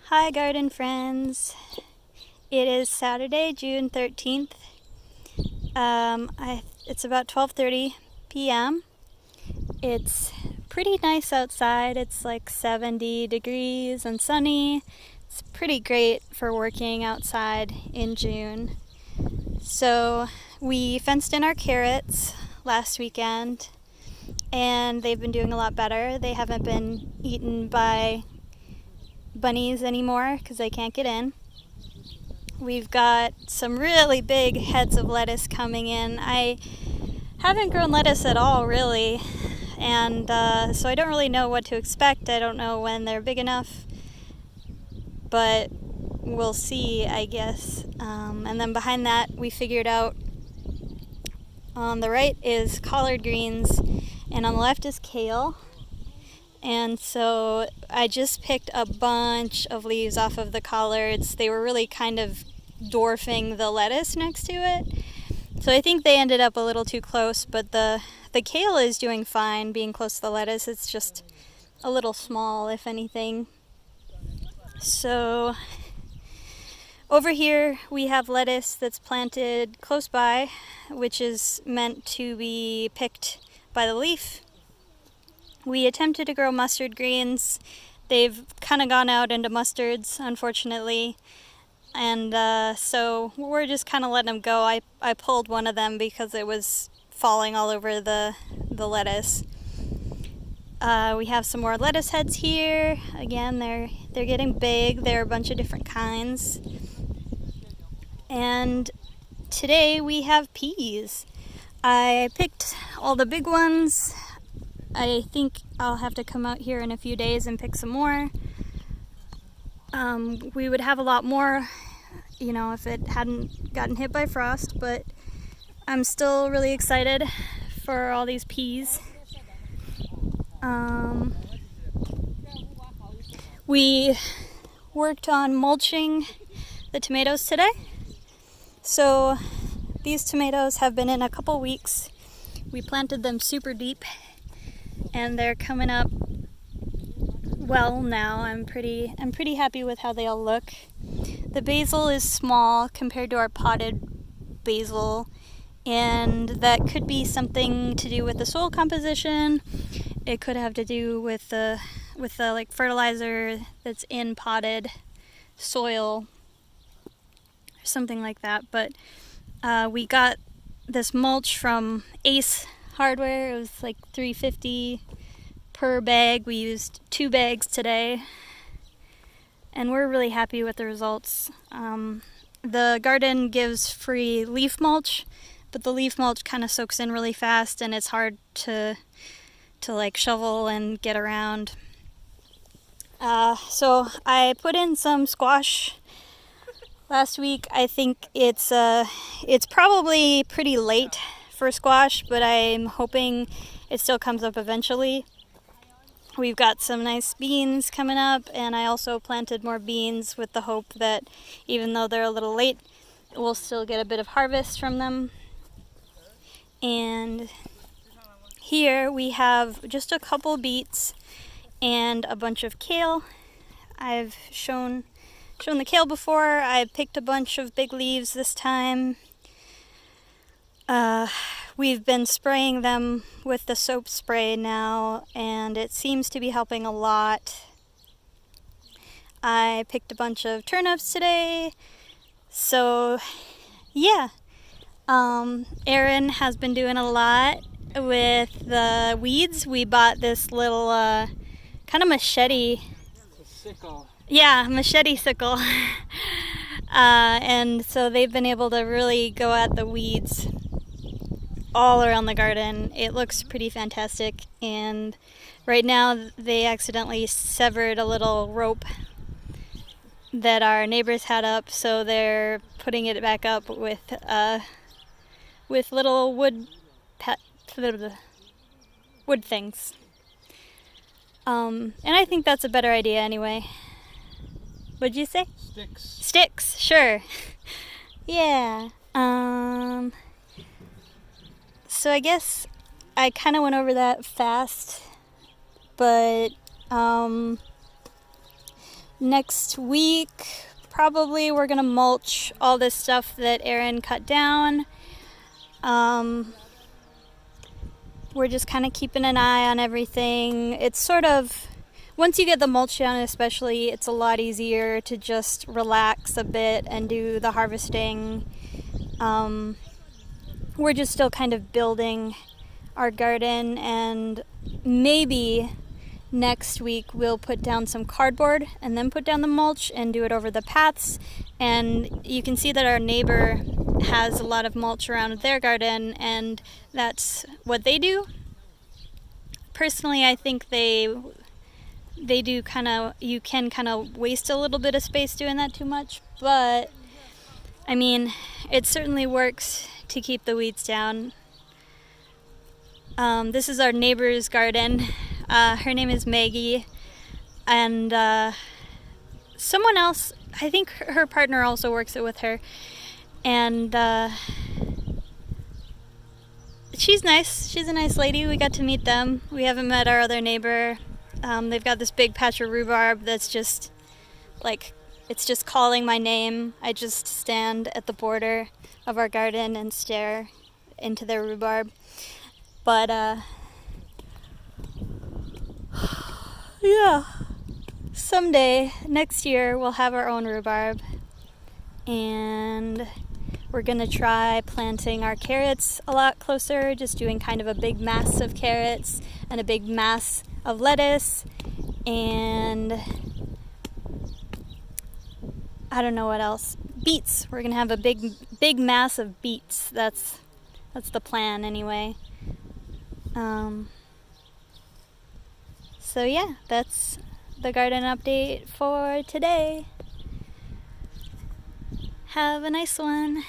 Hi garden friends. It is Saturday, June 13th. It's about 12:30 p.m. It's pretty nice outside. It's like 70 degrees and sunny. It's pretty great for working outside in June. So we fenced in our carrots last weekend and they've been doing a lot better. They haven't been eaten by bunnies anymore because they can't get in. We've got some really big heads of lettuce coming in. I haven't grown lettuce at all, really, and so I don't really know what to expect. I don't know when they're big enough, but we'll see, I guess. And then behind that, we figured out on the right is collard greens, and on the left is kale. And so I just picked a bunch of leaves off of the collards. They were really kind of dwarfing the lettuce next to it. So I think they ended up a little too close, but the kale is doing fine being close to the lettuce. It's just a little small, if anything. So over here we have lettuce that's planted close by, which is meant to be picked by the leaf. We attempted to grow mustard greens. They've kind of gone out into mustards, unfortunately. And so we're just kind of letting them go. I pulled one of them because it was falling all over the lettuce. We have some more lettuce heads here. Again, they're getting big. There are a bunch of different kinds. And today we have peas. I picked all the big ones. I think I'll have to come out here in a few days and pick some more. We would have a lot more, if it hadn't gotten hit by frost, but I'm still really excited for all these peas. We worked on mulching the tomatoes today. So these tomatoes have been in a couple weeks. We planted them super deep and they're coming up well now. I'm pretty happy with how they all look. The basil is small compared to our potted basil, and that could be something to do with the soil composition. It could have to do with the like fertilizer that's in potted soil or something like that. But we got this mulch from Ace Hardware. It was like $3.50 per bag. We used 2 bags today, and we're really happy with the results. The garden gives free leaf mulch, but the leaf mulch kind of soaks in really fast, and it's hard to like shovel and get around. So I put in some squash last week. I think it's probably pretty late for squash, but I'm hoping it still comes up eventually. We've got some nice beans coming up, and I also planted more beans with the hope that even though they're a little late, we'll still get a bit of harvest from them. And here we have just a couple beets and a bunch of kale. I've shown the kale before. I picked a bunch of big leaves this time. We've been spraying them with the soap spray now, and it seems to be helping a lot. I picked a bunch of turnips today, so yeah. Erin has been doing a lot with the weeds. We bought this little kind of machete. Sickle. Yeah, machete sickle. And so they've been able to really go at the weeds all around the garden. It looks pretty fantastic, and right now they accidentally severed a little rope that our neighbors had up, so they're putting it back up with little wood things. And I think that's a better idea anyway. What'd you say? Sticks, sure. Yeah. So I guess I kind of went over that fast, but Next week, probably we're gonna mulch all this stuff that Erin cut down. We're just kind of keeping an eye on everything. It's sort of, once you get the mulch down especially, it's a lot easier to just relax a bit and do the harvesting. We're just still kind of building our garden, and maybe next week we'll put down some cardboard and then put down the mulch and do it over the paths. And you can see that our neighbor has a lot of mulch around their garden, and that's what they do. Personally, I think they do kind of, you can kind of waste a little bit of space doing that too much, but I mean, it certainly works to keep the weeds down. This is our neighbor's garden. Her name is Maggie, and someone else, I think her partner also works it with her, and she's nice. She's a nice lady. We got to meet them. We haven't met our other neighbor. They've got this big patch of rhubarb that's just like, it's just calling my name. I just stand at the border of our garden and stare into their rhubarb. But yeah, someday next year we'll have our own rhubarb, and we're gonna try planting our carrots a lot closer, just doing kind of a big mass of carrots and a big mass of lettuce, and I don't know what else. Beets. We're gonna have a big mass of beets. That's the plan anyway. So yeah, that's the garden update for today. Have a nice one.